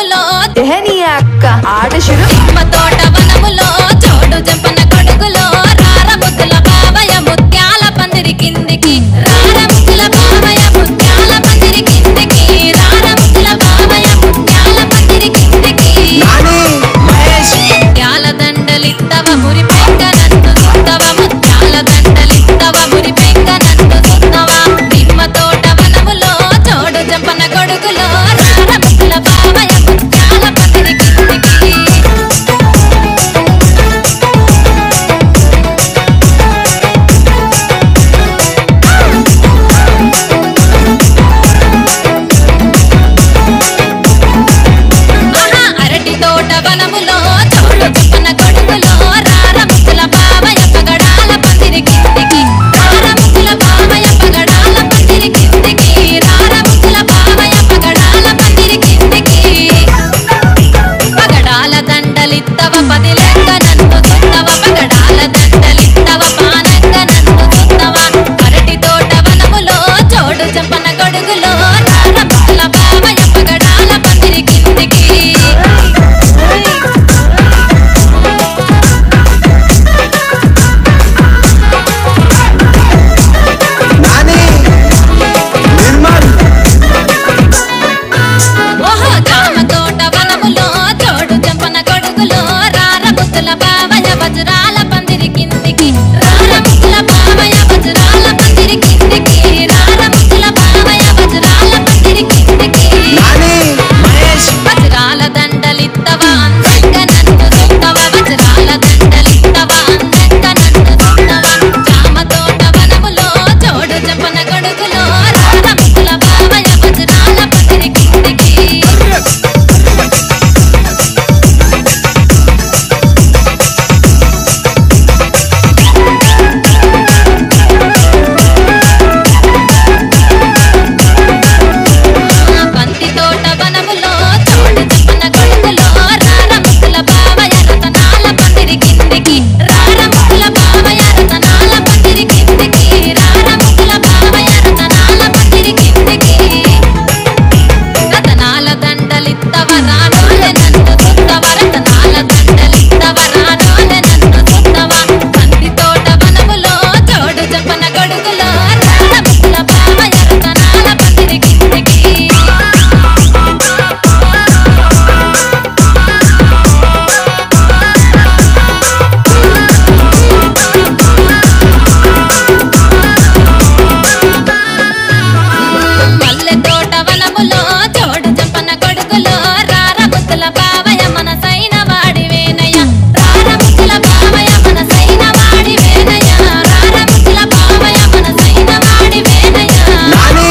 వనములో తెహని అక్క ఆట శురు నిమ్మ తోట వనములో చోడు జంపన కొడుకులో రార ముద్దుల బావయ్య ముత్యాల పందిరి కిందికి రార ముద్దుల బావయ్య ముత్యాల పందిరి కిందికి రార ముద్దుల బావయ్య ముత్యాల పందిరి కిందికి ముత్యాల దండలిత్తవ మురి పెంక నన్ను సుత్తవ ముత్యాల దండలిత్తవ మురి పెంక నన్ను సుత్తవ నిమ్మ తోట వనములో చోడు జంపన కొడుకులో రార ముద్దుల బావయ్య ముత్యాల పందిరి కిందికి అరటి తోట వనములో చోడు జంపన కొడుకులో రార ముద్దుల బావయ్య పగడాల పందిరి కిందికి రార ముద్దుల బావయ్య పగడాల పందిరి కిందికి రార ముద్దుల బావయ్య పగడాల పందిరి కిందికి పగడాల దండలిత్తవ పదిలంగ నన్ను సుత్తవ పగడాల దండలిత్తవ పానంగ నన్ను సుత్తవ అరటి తోట వనములో చోడు జంపన కొడుకులో రార ముద్దుల బావయ్య పగడాల పందిరి కిందికి ఓహో జామ తోట వనములో చోడు జంపన కొడుకులో రార ముద్దుల బావయ్య వజ్రాల పందిరి కిందికి రార ముద్దుల బావయ్య వజ్రాల పందిరి కిందికి రార ముద్దుల బావయ్య వజ్రాల పందిరి కిందికి వజ్రాల దండలిత్తవ అందంగా నన్ను సుత్తవ వజ్రాల దండలిత్తవ అందంగా నన్ను సుత్తవ జామ తోట వనములో చోడు జంపన కొడుకులో రార ముద్దుల బావయ్య వజ్రాల పందిరి కిందికి బంతి తోట వనములో చోడు జంపన కొడుకులో రార ముద్దుల బావయ్య రతనాల పందిరి కిందికి రార ముద్దుల బావయ్య రతనాల పందిరి కిందికి రార ముద్దుల బావయ్య రతనాల పందిరి కిందికి రతనాల దండలిత్తవ రానోలే నన్ను సుత్తవ రతనాల దండలిత్తవ రానోలే నన్ను సుత్తవ బంతి తోట వనములో చోడు జంపన కొడుకులో రార ముద్దుల బావయ్య రతనాల పందిరి కిందికి మల్లె తోట వనములో చోడు జంపన కొడుకులో రార ముద్దుల బావయ్య మనసైన వాడి వేనయ్య రార ముద్దుల బావయ్య మనసైన వాడి వేనయ్య రార ముద్దుల బావయ్య మనసైన వాడి వేనయ్య నాకు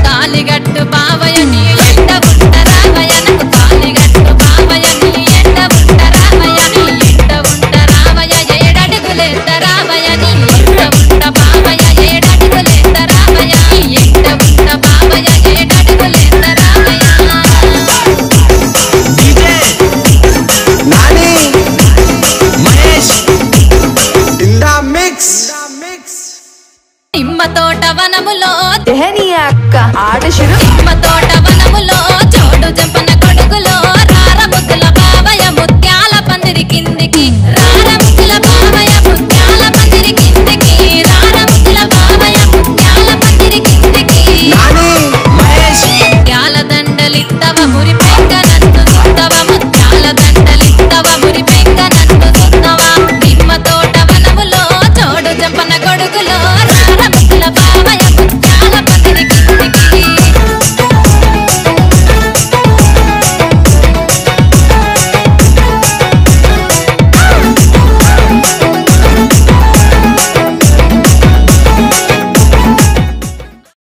తాలిగట్టు బావయ్య నీ ఎండ ఉంటరావయ్య నాకు తాలిగట్టు బావయ్య నీ ఎండ ఉంటరావయ్య నీ ఎండ ఉంటరావయ్య ఏడడుగులేద్దరావయ్య నీ ఎండ ఉంట బావయ్య ఏడడుగులేద్దరావయ్య నీ ఎండ ఉంట బావయ్య ఏడడుగులేద్దరావయ్య నిమ్మ తోట వనములో తెహని అక్క ఆట శురు